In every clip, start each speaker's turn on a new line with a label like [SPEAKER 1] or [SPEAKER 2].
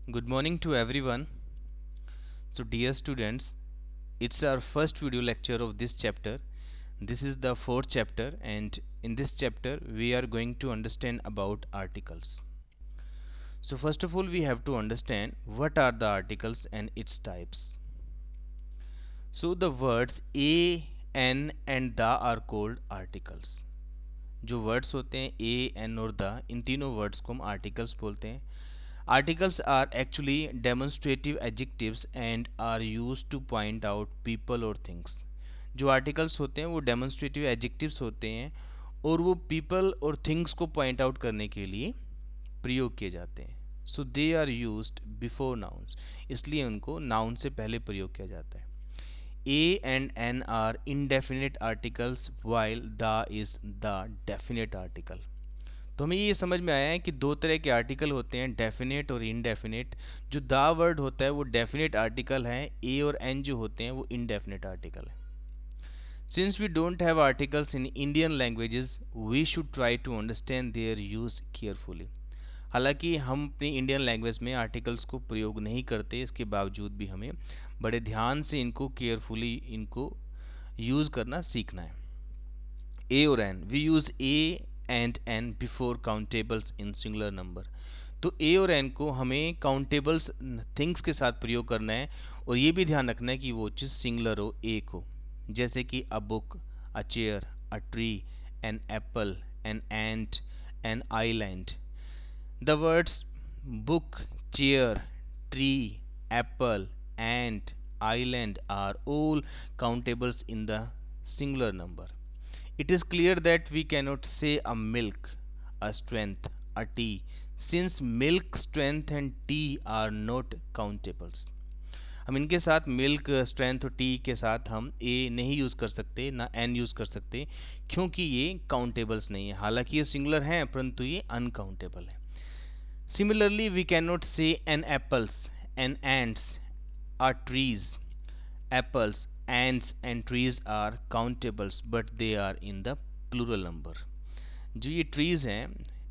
[SPEAKER 1] Good morning to everyone. So, dear students, it's our first video lecture of this chapter. This is the fourth chapter, and in this chapter, we are going to understand about articles. So, first of all, we have to understand what are the articles and its types. So, the words a, n, and the are called articles. जो words होते हैं ए an और the, इन तीनों words को हम articles बोलते हैं. Articles are actually demonstrative adjectives and are used to point out people or things. जो आर्टिकल्स होते हैं वो डेमोन्स्ट्रेटिव एडजेक्टिव्स होते हैं और वो पीपल और थिंग्स को पॉइंट आउट करने के लिए प्रयोग किए जाते हैं. So they are used before nouns, इसलिए उनको नाउन से पहले प्रयोग किया जाता है. A and an are indefinite articles while the is the definite article. तो हमें ये समझ में आया है कि दो तरह के आर्टिकल होते हैं, डेफिनेट और इनडेफिनेट. जो द वर्ड होता है वो डेफिनेट आर्टिकल है, ए और एन जो होते हैं वो इनडेफिनेट आर्टिकल है. Since we don't have articles in Indian languages we should try to understand their use carefully. हालांकि हम अपनी इंडियन लैंग्वेज में आर्टिकल्स को प्रयोग नहीं करते, इसके बावजूद भी हमें बड़े ध्यान से इनको केयरफुली इनको यूज़ करना सीखना है. ए और an, we use a and an before countables in singular number. तो ए और एन को हमें काउंटेबल्स थिंग्स के साथ प्रयोग करना है और ये भी ध्यान रखना है कि वो चीज़ सिंगुलर हो, एक हो. जैसे कि a book, a chair, a tree, an apple, an ant, an island. The words book, chair, tree, apple, ant, island are all countables in the singular number. It is clear that we cannot say a milk, a strength, a tea, since milk, strength and tea are not countables. हम इनके साथ milk, strength और T के साथ हम ए नहीं use कर सकते, ना एन यूज़ कर सकते, क्योंकि ये काउंटेबल्स नहीं है. हालांकि ये सिंगुलर हैं परंतु ये अनकाउंटेबल है. Similarly we can not say an apples, an ants are trees. Apples, ants and trees are countables but they are in the plural number. जो ये trees हैं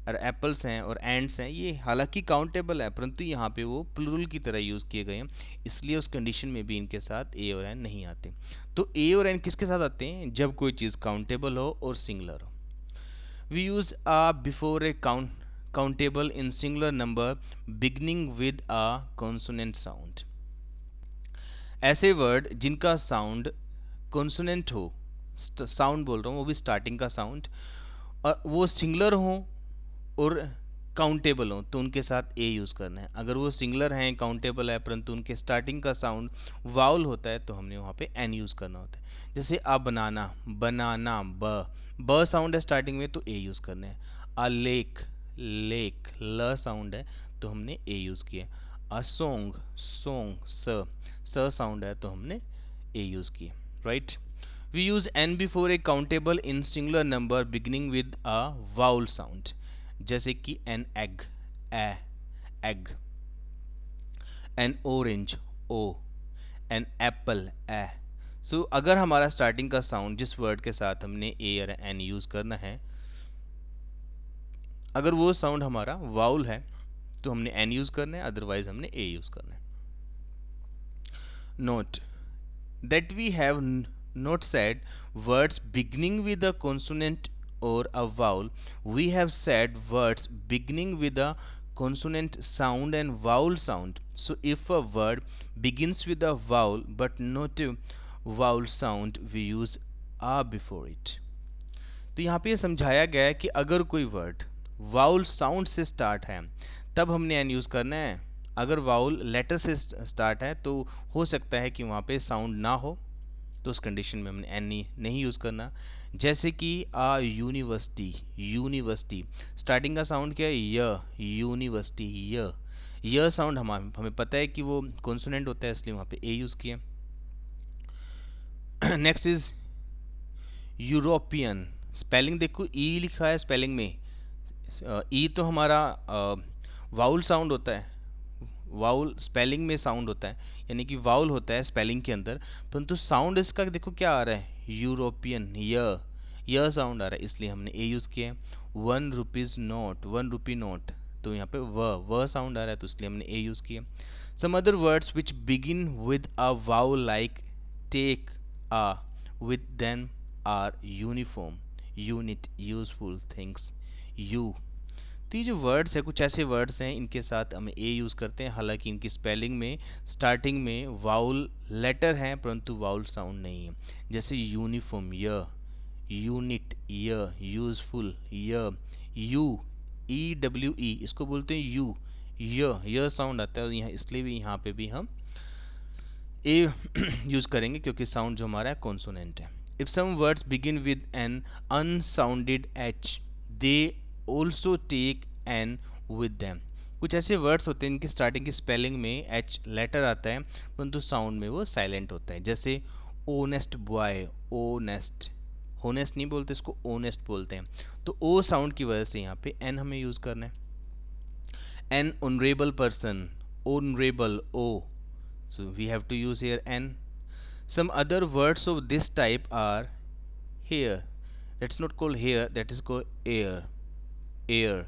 [SPEAKER 1] और apples हैं और ants हैं ये हालांकि काउंटेबल है परंतु यहाँ पे वो प्लूरल की तरह यूज़ किए गए हैं, इसलिए उस कंडीशन में भी इनके साथ ए और एन नहीं आते. तो ए और एन किसके साथ आते हैं? जब कोई चीज़ काउंटेबल हो और सिंगुलर हो. We use a before a countable in singular number beginning with a consonant sound. ऐसे वर्ड जिनका साउंड कॉन्सोनेंट हो, साउंड बोल रहा हूँ वो भी स्टार्टिंग का साउंड, और वो सिंगुलर हो और काउंटेबल हो तो उनके साथ ए यूज़ करना है. अगर वो सिंगुलर हैं, काउंटेबल है परंतु उनके स्टार्टिंग का साउंड वाउल होता है तो हमने वहाँ पे एन यूज़ करना होता है. जैसे अ बनाना, बनाना, ब साउंड है स्टार्टिंग में तो ए यूज़ करना है. अ लेक, लेक, ल साउंड है तो हमने ए यूज़ किया. अ सॉन्ग, सॉन्ग, स साउंड है तो हमने ए यूज़ किया. Right. We use an before a countable in singular number beginning with a vowel sound. जैसे कि an egg, E, egg. An orange, O. An apple, A. So अगर हमारा starting का साउंड जिस वर्ड के साथ हमने ए या एन यूज़ करना है, अगर वो साउंड हमारा वाउल है तो हमने एन यूज़ करना है, अदरवाइज हमने ए यूज़ करना है. Note that we have not said words beginning with a consonant or a vowel. We have said words beginning with a consonant sound and vowel sound. So if a word begins with a vowel but not a vowel sound, we use a before it. तो यहाँ पे ये समझाया गया है कि अगर कोई वर्ड वाउल साउंड से स्टार्ट है तब हमने एन यूज़ करना है. अगर वाउल लेटर से स्टार्ट है तो हो सकता है कि वहाँ पे साउंड ना हो, तो उस कंडीशन में हमने एन नहीं यूज़ करना. जैसे कि आ यूनिवर्सिटी, यूनिवर्सिटी स्टार्टिंग का साउंड क्या है? य, यूनिवर्सिटी, य साउंड हमें पता है कि वो कॉन्सोनेंट होता है इसलिए वहाँ पे ए यूज़ किया. Next is European. स्पेलिंग देखो ई लिखा है स्पेलिंग में, ई तो हमारा वाउल साउंड होता है, वाउल स्पेलिंग में साउंड होता है, यानी कि वाउल होता है स्पेलिंग के अंदर, परंतु साउंड इसका देखो क्या आ रहा है? यूरोपियन, य साउंड आ रहा है इसलिए हमने ए यूज़ किया है. 1 रुपीज़ नोट, 1 रुपी नोट तो यहाँ पे व साउंड आ रहा है तो इसलिए हमने ए यूज़ किया। Some other words which begin with a vowel like take, a, with, then, are uniform, unit, useful, things, you. तो ये जो वर्ड्स है, कुछ ऐसे वर्ड्स हैं इनके साथ हम ए यूज़ करते हैं, हालांकि इनकी स्पेलिंग में स्टार्टिंग में वाउल लेटर हैं परंतु वाउल साउंड नहीं है। जैसे यूनिफॉर्म य, यूनिट य, यूजफुल य, यू, ई डब्ल्यू ई, इसको बोलते हैं यू, य साउंड आता है, और यहाँ इसलिए भी यहाँ पे भी हम ए यूज़ करेंगे क्योंकि साउंड जो हमारा है कॉन्सोनेंट है। If some words begin with an unsounded h, they also take an with them. कुछ ऐसे वर्ड्स होते हैं इनकी स्टार्टिंग की स्पेलिंग में एच लेटर आता है परंतु साउंड में वो साइलेंट होता है। जैसे ओनेस्ट बॉय, ओनेस्ट, होनेस्ट नहीं बोलते, इसको ओनेस्ट बोलते हैं, तो ओ साउंड की वजह से यहाँ पे एन हमें यूज़ करना है। An honourable person, honourable o, so we have to use here n. Some other words of this type are here, that's not called here, that is called air, air,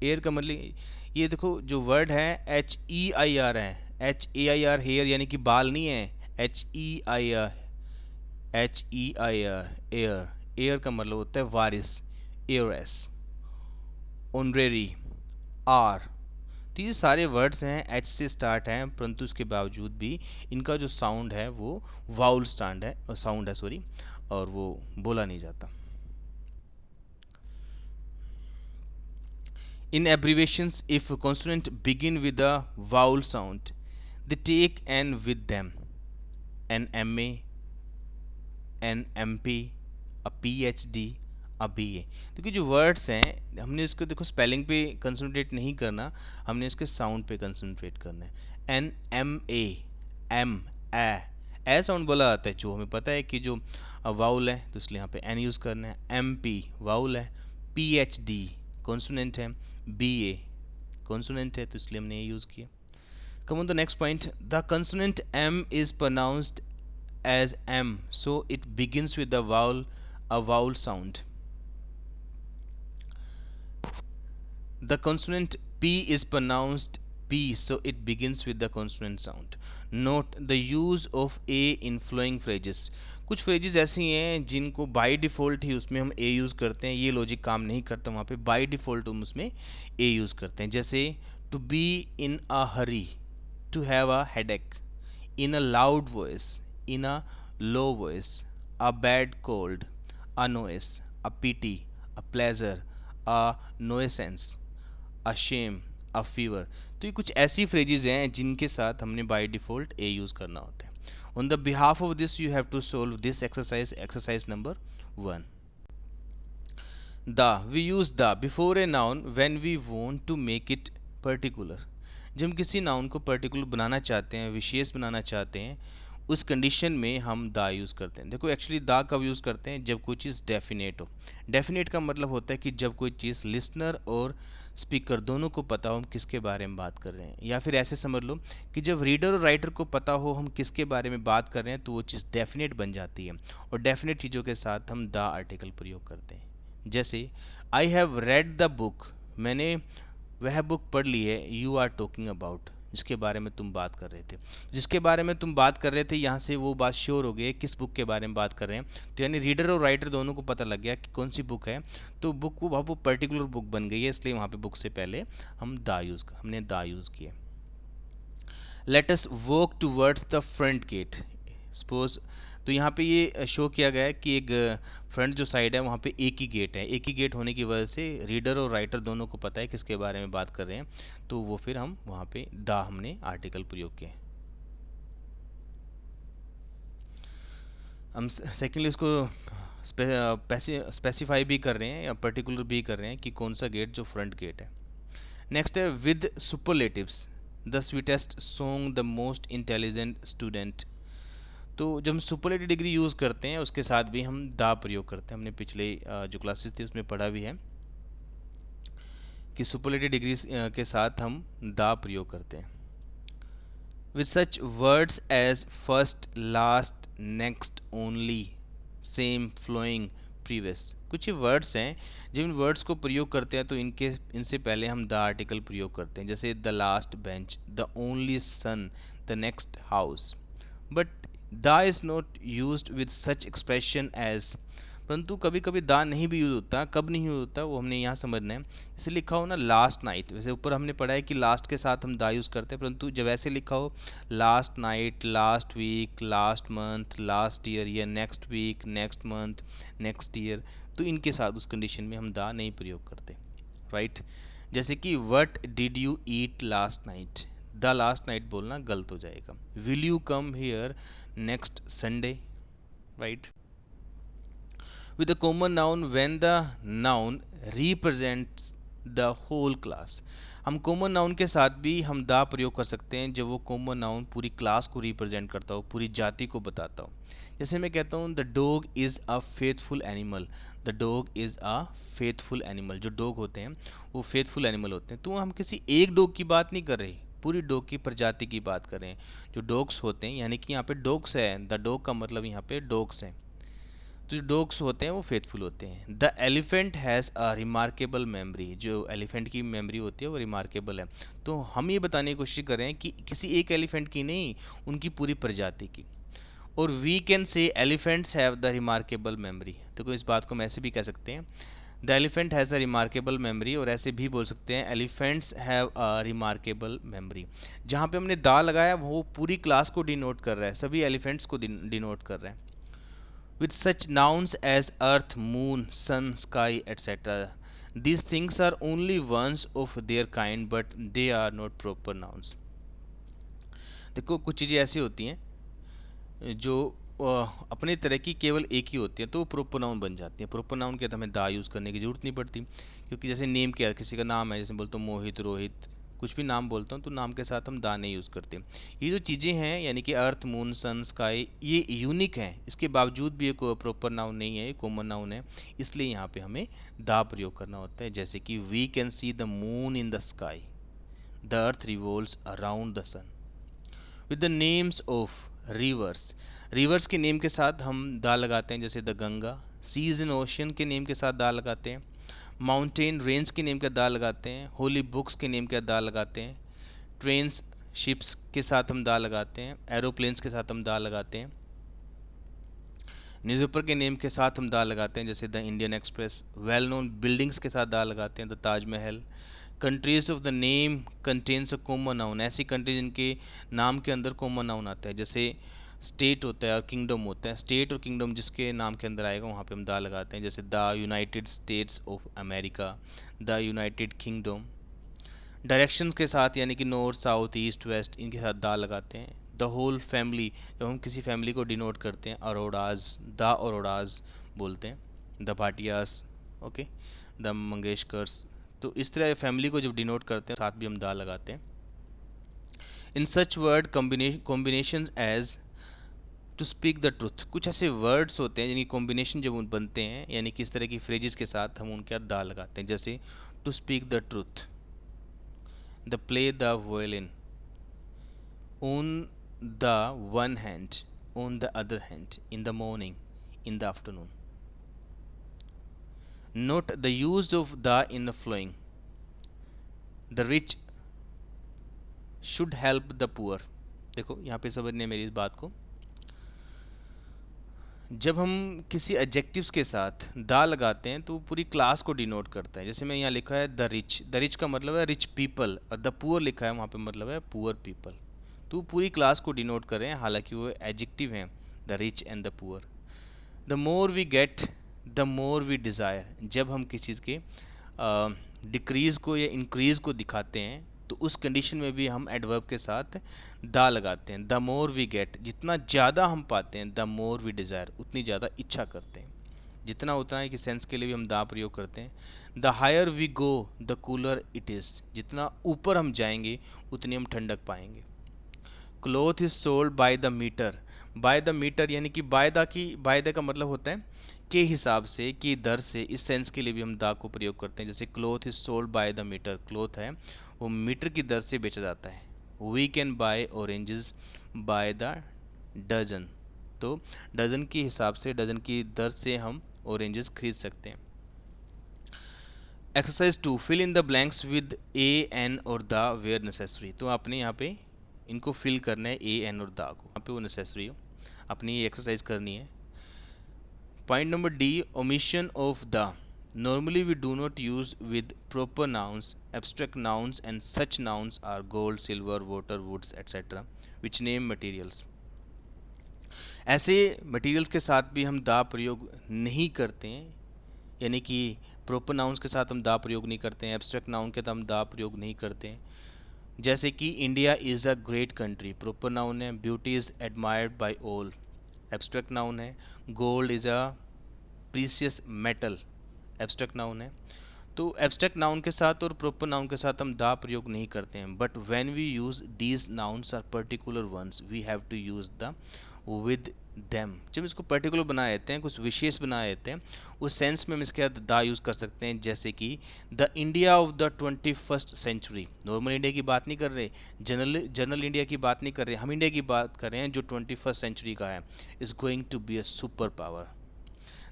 [SPEAKER 1] air का मतलब ये देखो जो word है H E I R है, H A I R, hair यानी कि बाल नहीं है, H E I R, H E I R, air, air का मतलब होता है वारिस, एयरस, ऑनरेरी, आर। तो ये सारे वर्ड्स हैं एच से स्टार्ट हैं परंतु उसके बावजूद भी इनका जो साउंड है वो वाउल साउंड है सॉरी, और वो बोला नहीं जाता। In abbreviations if consonant begin with a vowel sound they take an with them, an M A, an M P, a P H D, अभी ये क्योंकि जो वर्ड्स हैं हमने इसको देखो स्पेलिंग पे कंसंट्रेट नहीं करना, हमने इसके साउंड पे कंसंट्रेट करना है। An M A, M, a sound बोला जाता है, जो हमें पता है कि जो वाउल है तो इसलिए यहाँ पे एन यूज़ करना है। एम पी वाउल है, पी एच डी कॉन्सोनेंट है, बी ए कॉन्सोनेंट है तो इसलिए हमने ये यूज़ किया। Come on the next point, the consonant M is pronounced as M so it begins with a vowel sound. The consonant P is pronounced P, so it begins with the consonant sound. Note the use of A in flowing phrases. कुछ phrases ऐसी हैं जिनको by default ही उसमें हम ए use करते हैं, ये logic काम नहीं करता वहाँ पे, बाय डिफ़ॉल्ट हम उसमें ए यूज़ करते हैं। जैसे to be in a hurry, to have a headache, in a loud voice, in a low voice, a bad cold, a noise, a pity, a pleasure, a nuisance, a shame, a fever. तो ये कुछ ऐसी phrases हैं जिनके साथ हमने by default A use करना होता है। On the behalf of this you have to solve this exercise number 1। The, we use the before a noun when we want to make it particular. जब हम किसी नाउन को particular बनाना चाहते हैं, विशेष बनाना चाहते हैं, उस कंडीशन में हम द यूज़ करते हैं। देखो एक्चुअली द कब यूज़ करते हैं, जब कोई चीज़ डेफिनेट हो। डेफिनेट का मतलब होता है कि जब कोई चीज़ लिसनर और स्पीकर दोनों को पता हो हम किसके बारे में बात कर रहे हैं, या फिर ऐसे समझ लो कि जब रीडर और राइटर को पता हो हम किसके बारे में बात कर रहे हैं तो वो चीज़ डेफिनेट बन जाती है, और डेफिनेट चीज़ों के साथ हम द आर्टिकल प्रयोग करते हैं। जैसे I have read the book, मैंने वह बुक पढ़ ली है, यू आर टॉकिंग अबाउट, जिसके बारे में तुम बात कर रहे थे। जिसके बारे में तुम बात कर रहे थे यहाँ से वो बात श्योर हो गई है किस बुक के बारे में बात कर रहे हैं, तो यानी रीडर और राइटर दोनों को पता लग गया कि कौन सी बुक है, तो बुक वो वहाँ वो पर्टिकुलर बुक बन गई है, इसलिए वहाँ पे बुक से पहले हमने द यूज़ किया। Let us walk towards the front gate, suppose, तो यहाँ पे ये शो किया गया है कि एक फ्रंट जो साइड है वहाँ पे एक ही गेट है, एक ही गेट होने की वजह से रीडर और राइटर दोनों को पता है किसके बारे में बात कर रहे हैं, तो वो फिर हम वहाँ पे द हमने आर्टिकल प्रयोग किया। हम सेकेंडली इसको स्पेसिफाई भी कर रहे हैं या पर्टिकुलर भी कर रहे हैं कि कौन सा गेट जो फ्रंट गेट है। नेक्स्ट है with superlatives, the sweetest song, the most intelligent student. तो जब हम सुपरलेटिव डिग्री यूज़ करते हैं उसके साथ भी हम द प्रयोग करते हैं। हमने पिछले जो क्लासेस थी उसमें पढ़ा भी है कि सुपरलेटिव डिग्री के साथ हम द प्रयोग करते हैं। With such words as first, last, next, only, same, flowing, previous, कुछ वर्ड्स हैं, जब इन वर्ड्स को प्रयोग करते हैं तो इनसे पहले हम द आर्टिकल प्रयोग करते हैं, जैसे the last bench, the only son, the next house. But the is not used with such expression as, परंतु कभी कभी दा नहीं भी यूज़ होता, कब नहीं यूज़ होता वो हमने यहाँ समझना है। जैसे लिखा हो ना लास्ट नाइट, वैसे ऊपर हमने पढ़ा है कि लास्ट के साथ हम दा यूज़ करते हैं, परंतु जब ऐसे लिखा हो last night, last week, last month, last year, या next week, next month, next year, तो इनके साथ उस कंडीशन में हम दा नहीं प्रयोग करते, राइट। जैसे कि what did you eat last night, the last night बोलना गलत हो जाएगा। Will you come here next Sunday, right. with a common noun when the noun represents the whole class। हम कॉमन नाउन के साथ भी हम दा प्रयोग कर सकते हैं जब वो कॉमन नाउन पूरी क्लास को रिप्रेजेंट करता हो, पूरी जाति को बताता हो। जैसे मैं कहता हूँ the dog is a faithful animal, the dog is a faithful animal. जो डॉग होते हैं वो फेथफुल एनिमल होते हैं, तो हम किसी एक डॉग की बात नहीं कर रहे, पूरी डॉग की प्रजाति की बात कर रहे हैं। जो डॉग्स होते हैं, यानी कि यहाँ पे डॉग्स है, द डॉग का मतलब यहाँ पे डॉग्स हैं, तो जो डॉग्स होते हैं वो फेथफुल होते हैं। The elephant has a remarkable memory, जो एलिफेंट की मेमोरी होती है वो रिमार्केबल है। तो हम ये बताने की कोशिश कर रहे हैं कि किसी एक एलिफेंट की नहीं, उनकी पूरी प्रजाति की। और we can say elephants have the remarkable memory, तो इस बात को हम ऐसे भी कह सकते हैं, the elephant has a remarkable memory, और ऐसे भी बोल सकते हैं elephants have a remarkable memory. जहाँ पे हमने दा लगाया वो पूरी क्लास को डिनोट कर रहा है, सभी एलिफेंट्स को डिनोट कर रहे हैं। with such nouns as earth, moon, sun, sky, etc. These things are only ones of their kind, but they are not proper nouns। देखो कुछ चीज़ें ऐसी होती हैं जो अपने तरह की केवल एक ही होती है, तो वो प्रोपर नाउन बन जाती है। प्रोपर नाउन के तो हमें दा यूज़ करने की ज़रूरत नहीं पड़ती, क्योंकि जैसे नेम क्या है, किसी का नाम है, जैसे बोलते हो मोहित, रोहित, कुछ भी नाम बोलता हूँ तो नाम के साथ हम दा नहीं यूज़ करते। ये जो चीज़ें हैं यानी कि अर्थ, मून, सन, स्काई, ये यूनिक हैं, इसके बावजूद भी एक प्रॉपर नाउन नहीं है, ये कॉमन नाउन है, इसलिए यहाँ पे हमें दा प्रयोग करना होता है। जैसे कि we can see the moon in the sky, the earth revolves around the sun. With the names of rivers, rivers के नेम के साथ हम दा लगाते हैं, जैसे the Ganga. Seas in ocean के नेम के साथ दा लगाते हैं। माउंटेन रेंज के नेम का दा लगाते हैं। होली बुक्स के नेम का दा लगाते हैं। ट्रेन्स, शिप्स के साथ हम दा लगाते हैं। एरोप्लेन्स के साथ हम दा लगाते हैं। न्यूज़पेपर के नेम के साथ हम दा लगाते हैं, जैसे the Indian express. Well known buildings के साथ दा लगाते हैं, the Taj Mahal. Countries of the name contains a common noun, ऐसी कंट्री जिनके नाम के अंदर कॉमन नाउन आता है, जैसे स्टेट होता है और किंगडम होता है। स्टेट और किंगडम जिसके नाम के अंदर आएगा वहाँ पे हम दा लगाते हैं, जैसे the United states of America, the United kingdom. Directions के साथ यानी कि नॉर्थ, साउथ, ईस्ट, वेस्ट, इनके साथ दा लगाते हैं। द होल फैमिली, जब हम किसी फैमिली को डिनोट करते हैं, अरोड़ाज, द अरोड़ाज बोलते हैं। द भाटियास, ओके, द मंगेशकर्स, तो इस तरह फैमिली को जब डिनोट करते हैं साथ भी हम दा लगाते हैं। In such word combination as to speak the truth, कुछ ऐसे वर्ड्स होते हैं जिनकी कॉम्बिनेशन जब बनते हैं, यानी कि इस तरह की फ्रेजेस के साथ हम उनके दा लगाते हैं, जैसे to speak the truth, the play the violin, on the one hand, on the other hand, in the morning, in the afternoon. Note the use of the in the flowing, the rich should help the poor. देखो यहाँ पे समझने मेरी इस बात को, जब हम किसी एडजेक्टिव्स के साथ दा लगाते हैं तो पूरी क्लास को डिनोट करता है। जैसे मैं यहाँ लिखा है द रिच का मतलब है रिच पीपल, और द पुअर लिखा है वहाँ पे मतलब है पुअर पीपल, तो पूरी क्लास को डिनोट कर रहे हैं, हालांकि वो एडजेक्टिव हैं, the rich and the poor. The more we get the more we desire, जब हम किसी चीज़ के डिक्रीज़ को या इंक्रीज़ को दिखाते हैं तो उस कंडीशन में भी हम एडवर्ब के साथ दा लगाते हैं। द मोर वी गेट, जितना ज़्यादा हम पाते हैं, द मोर वी डिज़ायर, उतनी ज़्यादा इच्छा करते हैं, जितना उतना है कि सेंस के लिए भी हम दा प्रयोग करते हैं। The higher we go the cooler it is, जितना ऊपर हम जाएंगे उतनी हम ठंडक पाएंगे। Cloth is sold by the metre, by the metre यानी कि बाय द का मतलब होता है के हिसाब से, की दर से, इस सेंस के लिए भी हम दा को प्रयोग करते हैं। जैसे cloth is sold by the metre, cloth है वो मीटर की दर से बेचा जाता है। We can buy oranges by the dozen, तो डजन के हिसाब से, डजन की दर से हम ऑरेंजेस खरीद सकते हैं। Exercise 2, fill in the blanks with a an और द वेयर नेसेसरी। तो आपने यहाँ पे इनको फिल करना है ए एन और द को, यहाँ पे वो नेसेसरी हो, अपनी ये एक्सरसाइज करनी है। Point number D, omission of the. Normally we do not use with proper nouns, abstract nouns and such nouns are gold, silver, water, woods, etc. which name materials. ऐसे मटेरियल्स के साथ भी हम दा प्रयोग नहीं करते हैं, यानी कि प्रॉपर नाउन्स के साथ हम दा प्रयोग नहीं करते हैं, एब्स्ट्रैक्ट नाउन के साथ हम दा प्रयोग नहीं करते हैं। जैसे कि India is a great country, proper noun है। Beauty is admired by all, abstract noun है। Gold is a precious metal, abstract noun है। तो एब्स्ट्रैक्ट नाउन के साथ और प्रॉपर नाउन के साथ हम दा प्रयोग नहीं करते हैं, but when we use these nouns are particular ones we have to use the with them. जब इसको पर्टिकुलर बना देते हैं, कुछ विशेष बना देते हैं, उस सेंस में हम इसके साथ दा यूज़ कर सकते हैं। जैसे कि the India of the 21st century, normal India की बात नहीं कर रहे, जनरल इंडिया की बात नहीं कर रहे, हम इंडिया की बात कर रहे हैं जो 21st सेंचुरी का है, is going to be a super power.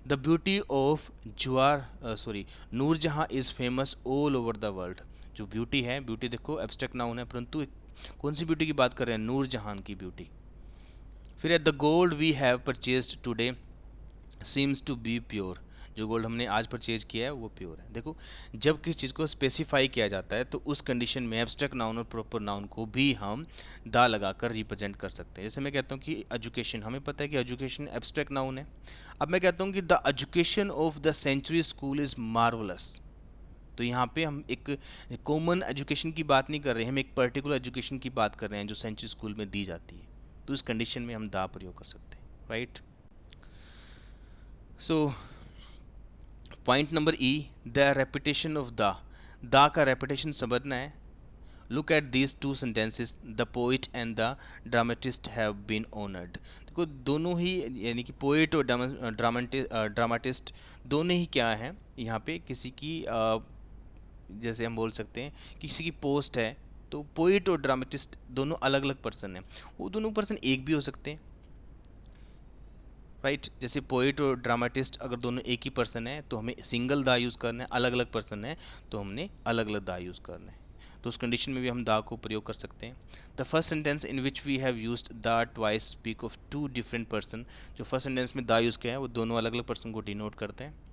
[SPEAKER 1] The beauty of Noorjahan is famous all over the world. जो ब्यूटी है, ब्यूटी देखो एब्स्ट्रैक्ट नाउन है, परंतु कौन सी ब्यूटी की बात कर रहे हैं? नूरजहान की ब्यूटी। फिर है the gold we have purchased today seems to be pure. जो गोल्ड हमने आज परचेज किया है वो प्योर है। देखो, जब किसी चीज़ को स्पेसिफाई किया जाता है तो उस कंडीशन में एब्स्ट्रैक्ट नाउन और प्रॉपर नाउन को भी हम दा लगाकर रिप्रेजेंट कर सकते हैं। जैसे मैं कहता हूँ कि एजुकेशन, हमें पता है कि एजुकेशन एब्स्ट्रैक्ट नाउन है। अब मैं कहता हूँ कि the education of the century school is marvellous. तो यहाँ पे हम एक कॉमन एजुकेशन की बात नहीं कर रहे हैं, हम एक पर्टिकुलर एजुकेशन की बात कर रहे हैं जो सेंचुरी स्कूल में दी जाती है। तो इस कंडीशन में हम दा प्रयोग कर सकते हैं, right. So point number E, the repetition of the का रेपिटेशन समझना है। Look at these two sentences, the poet and the dramatist have been honoured. देखो, दोनों ही, यानी कि पोइट और ड्रामेटिस्ट दोनों ही क्या हैं यहाँ पे, किसी की जैसे हम बोल सकते हैं किसी की पोस्ट है, तो पोइट और ड्रामेटिस्ट दोनों अलग अलग पर्सन हैं। वो दोनों पर्सन एक भी हो सकते हैं, राइट। जैसे पोइट और ड्रामेटिस्ट अगर दोनों एक ही पर्सन है तो हमें सिंगल दा यूज़ करना है, अलग अलग पर्सन है तो हमने अलग अलग दा यूज़ करना है। तो उस कंडीशन में भी हम दा को प्रयोग कर सकते हैं। The first sentence in which we have used the twice speak of two different person. जो फर्स्ट सेंटेंस में दा यूज़ किया है वो दोनों अलग अलग पर्सन को डिनोट करते हैं।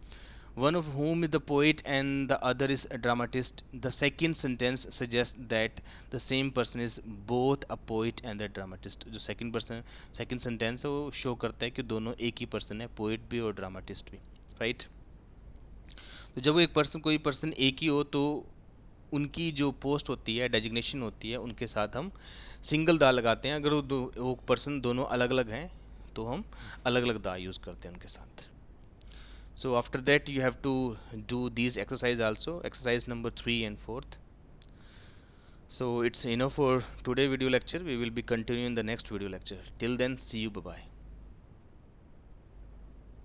[SPEAKER 1] One of whom is the poet and the other is a dramatist. The second sentence suggests that the same person is both a poet and a dramatist. जो second sentence है वो show करता है कि दोनों एक ही person है, poet भी और dramatist भी, right? तो जब कोई person एक ही हो तो उनकी जो पोस्ट होती है, डेजिग्नेशन होती है, उनके साथ हम सिंगल दा लगाते हैं। अगर वो पर्सन दोनों अलग अलग हैं तो हम अलग अलग दा यूज़ करते हैं उनके साथ। So after that you have to do these exercise also, exercise number 3 and 4th. So it's enough for today video lecture. We will be continuing the next video lecture. Till then, see you, bye bye.